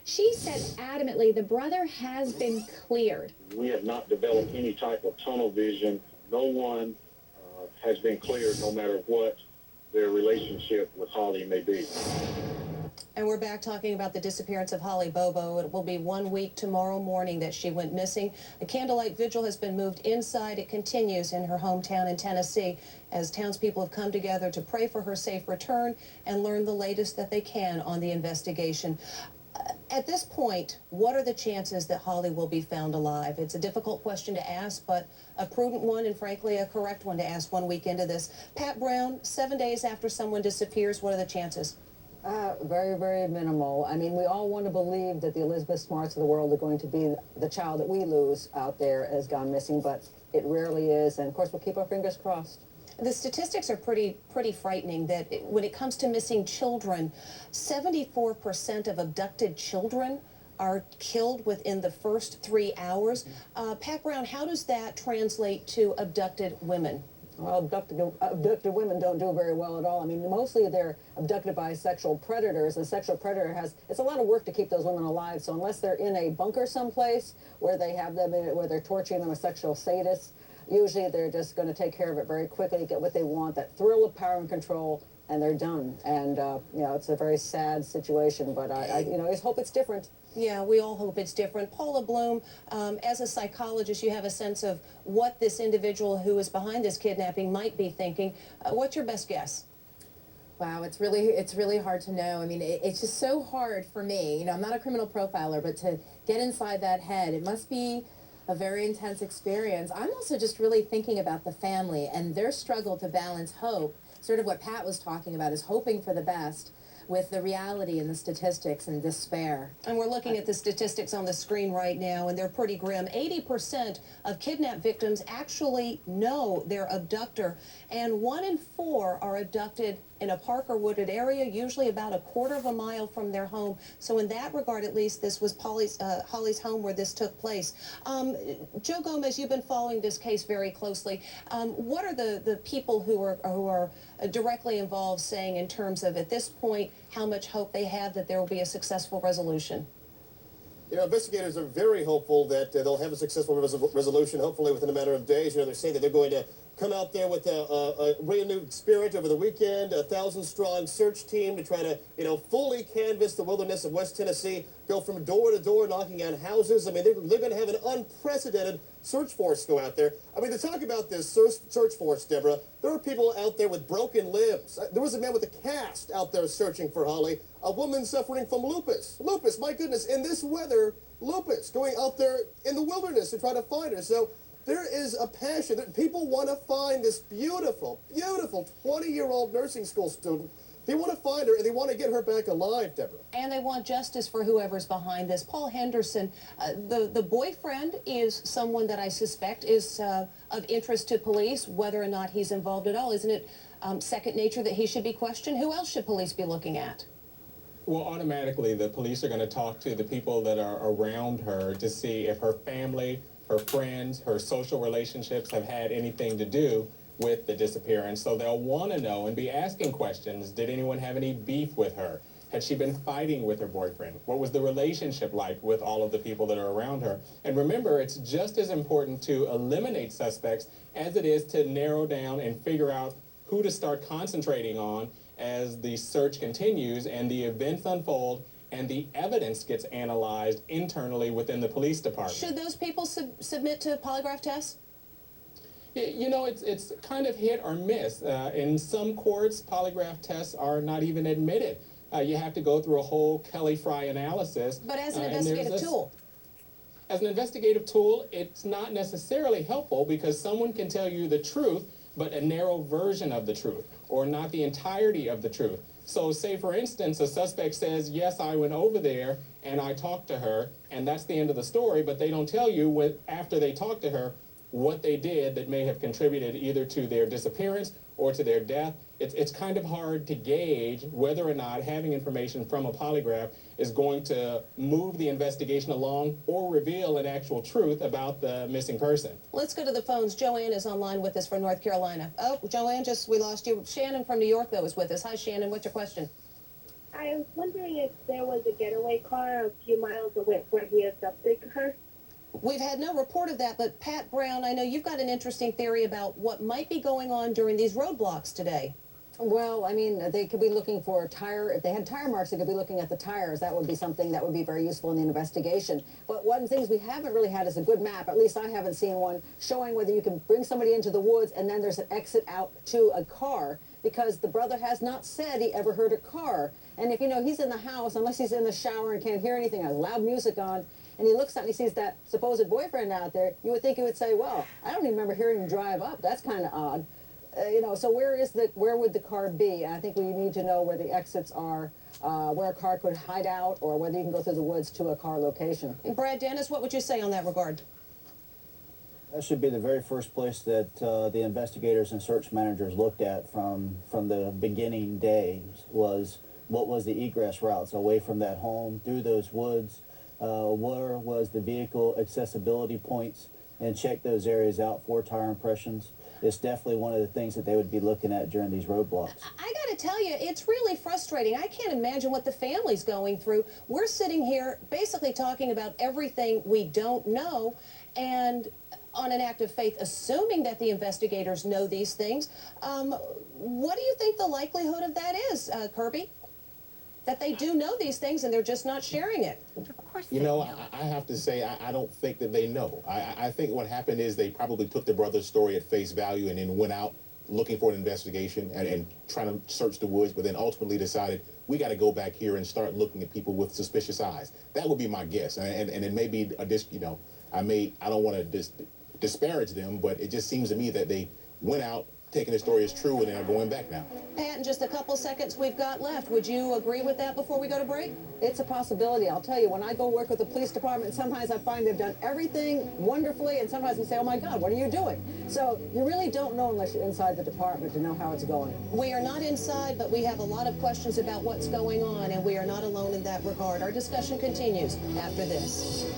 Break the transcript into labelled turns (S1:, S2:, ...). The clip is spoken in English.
S1: She said adamantly the brother has been cleared.
S2: We have not developed any type of tunnel vision. No one has been cleared, no matter what their relationship with Holly may be.
S3: And we're back talking about the disappearance of Holly Bobo. It will be 1 week tomorrow morning that she went missing. A candlelight vigil has been moved inside. It continues in her hometown in Tennessee as townspeople have come together to pray for her safe return and learn the latest that they can on the investigation. At this point, what are the chances that Holly will be found alive? It's a difficult question to ask, but a prudent one and frankly a correct one to ask 1 week into this. Pat Brown, 7 days after someone disappears, what are the chances?
S4: Very, very minimal. I mean, we all want to believe that the Elizabeth Smarts of the world are going to be the child that we lose out there has gone missing, but it rarely is. And of course, we'll keep our fingers crossed.
S3: The statistics are pretty frightening that when it comes to missing children, 74% of abducted children are killed within the first 3 hours. Pat Brown, how does that translate to abducted women?
S4: Well, abducted women don't do very well at all. I mean, mostly they're abducted by sexual predators. A sexual predator it's a lot of work to keep those women alive. So unless they're in a bunker someplace where they have them, where they're torturing them as sexual sadists, usually they're just going to take care of it very quickly, get what they want, that thrill of power and control, and they're done. And, you know, it's a very sad situation, but I just hope it's different.
S3: Yeah, we all hope it's different. Paula Bloom, as a psychologist, you have a sense of what this individual who is behind this kidnapping might be thinking. What's your best guess?
S5: Wow, it's really hard to know. I mean, it's just so hard for me. You know, I'm not a criminal profiler, but to get inside that head, it must be a very intense experience. I'm also just really thinking about the family and their struggle to balance hope, sort of what Pat was talking about, is hoping for the best, with the reality and the statistics and despair.
S3: And we're looking at the statistics on the screen right now, and they're pretty grim. 80% of kidnap victims actually know their abductor, and 1 in 4 are abducted in a park or wooded area, usually about a quarter of a mile from their home. So in that regard, at least, this was Holly's home where this took place. Joe Gomez, you've been following this case very closely. What are the people who are directly involved saying in terms of, at this point, how much hope they have that there will be a successful resolution?
S6: You know, investigators are very hopeful that they'll have a successful resolution, hopefully within a matter of days. You know, they're saying that they're going to come out there with a renewed spirit over the weekend, a 1,000-strong search team to try to, you know, fully canvass the wilderness of West Tennessee, go from door to door, knocking on houses. I mean, they're going to have an unprecedented search force go out there. I mean, to talk about this search force, Deborah, there are people out there with broken limbs. There was a man with a cast out there searching for Holly, a woman suffering from lupus. Lupus, my goodness, in this weather, lupus, going out there in the wilderness to try to find her. So there is a passion that people want to find this beautiful, beautiful 20-year-old nursing school student. They want to find her, and they want to get her back alive, Deborah.
S3: And they want justice for whoever's behind this. Paul Henderson, the boyfriend is someone that I suspect is of interest to police, whether or not he's involved at all. Isn't it second nature that he should be questioned? Who else should police be looking at?
S7: Well, automatically, the police are going to talk to the people that are around her to see if her family, her friends, her social relationships have had anything to do with the disappearance. So they'll want to know and be asking questions. Did anyone have any beef with her? Had she been fighting with her boyfriend? What was the relationship like with all of the people that are around her? And remember, it's just as important to eliminate suspects as it is to narrow down and figure out who to start concentrating on as the search continues and the events unfold and the evidence gets analyzed internally within the police department.
S3: Should those people submit to polygraph tests?
S7: You know, it's kind of hit or miss. In some courts, polygraph tests are not even admitted. You have to go through a whole Kelly Fry analysis.
S3: But as an investigative tool?
S7: As an investigative tool, it's not necessarily helpful because someone can tell you the truth, but a narrow version of the truth, or not the entirety of the truth. So say, for instance, a suspect says, yes, I went over there and I talked to her, and that's the end of the story, but they don't tell you after they talked to her what they did that may have contributed either to their disappearance or to their death. It's kind of hard to gauge whether or not having information from a polygraph is going to move the investigation along or reveal an actual truth about the missing person.
S3: Let's go to the phones. Joanne is online with us from North Carolina. Oh, Joanne, we lost you. Shannon from New York, though, is with us. Hi, Shannon. What's your question?
S8: I was wondering if there was a getaway car a few miles away where he abducted her.
S3: We've had no report of that, but Pat Brown, I know you've got an interesting theory about what might be going on during these roadblocks today.
S4: Well, I mean, they could be looking for a tire. If they had tire marks, they could be looking at the tires. That would be something that would be very useful in the investigation. But one of the things we haven't really had is a good map. At least I haven't seen one showing whether you can bring somebody into the woods and then there's an exit out to a car, because the brother has not said he ever heard a car. And if, you know, he's in the house, unless he's in the shower and can't hear anything, has loud music on, and he looks out and he sees that supposed boyfriend out there, you would think he would say, well, I don't even remember hearing him drive up. That's kind of odd. You know, so where would the car be? And I think we need to know where the exits are, where a car could hide out, or whether you can go through the woods to a car location.
S3: Brad Dennis, what would you say on that regard?
S9: That should be the very first place that the investigators and search managers looked at from the beginning days, was what was the egress routes away from that home, through those woods, where was the vehicle accessibility points, and check those areas out for tire impressions. It's definitely one of the things that they would be looking at during these roadblocks.
S3: I got to tell you, it's really frustrating. I can't imagine what the family's going through. We're sitting here basically talking about everything we don't know, and on an act of faith, assuming that the investigators know these things. What do you think the likelihood of that is, Kirby? That they do know these things and they're just not sharing it?
S10: You know, I have to say, I don't think that they know. I think what happened is they probably took the brother's story at face value and then went out looking for an investigation and trying to search the woods, but then ultimately decided, we got to go back here and start looking at people with suspicious eyes. That would be my guess. And it may be you know, I don't want to disparage them, but it just seems to me that they went out, taking the story as true, and then are going back now.
S3: Pat, in just a couple seconds we've got left, would you agree with that before we go to break?
S4: It's a possibility. I'll tell you, when I go work with the police department, sometimes I find they've done everything wonderfully, and sometimes I say, oh my God, what are you doing? So you really don't know unless you're inside the department to know how it's going.
S3: We are not inside, but we have a lot of questions about what's going on, and we are not alone in that regard. Our discussion continues after this.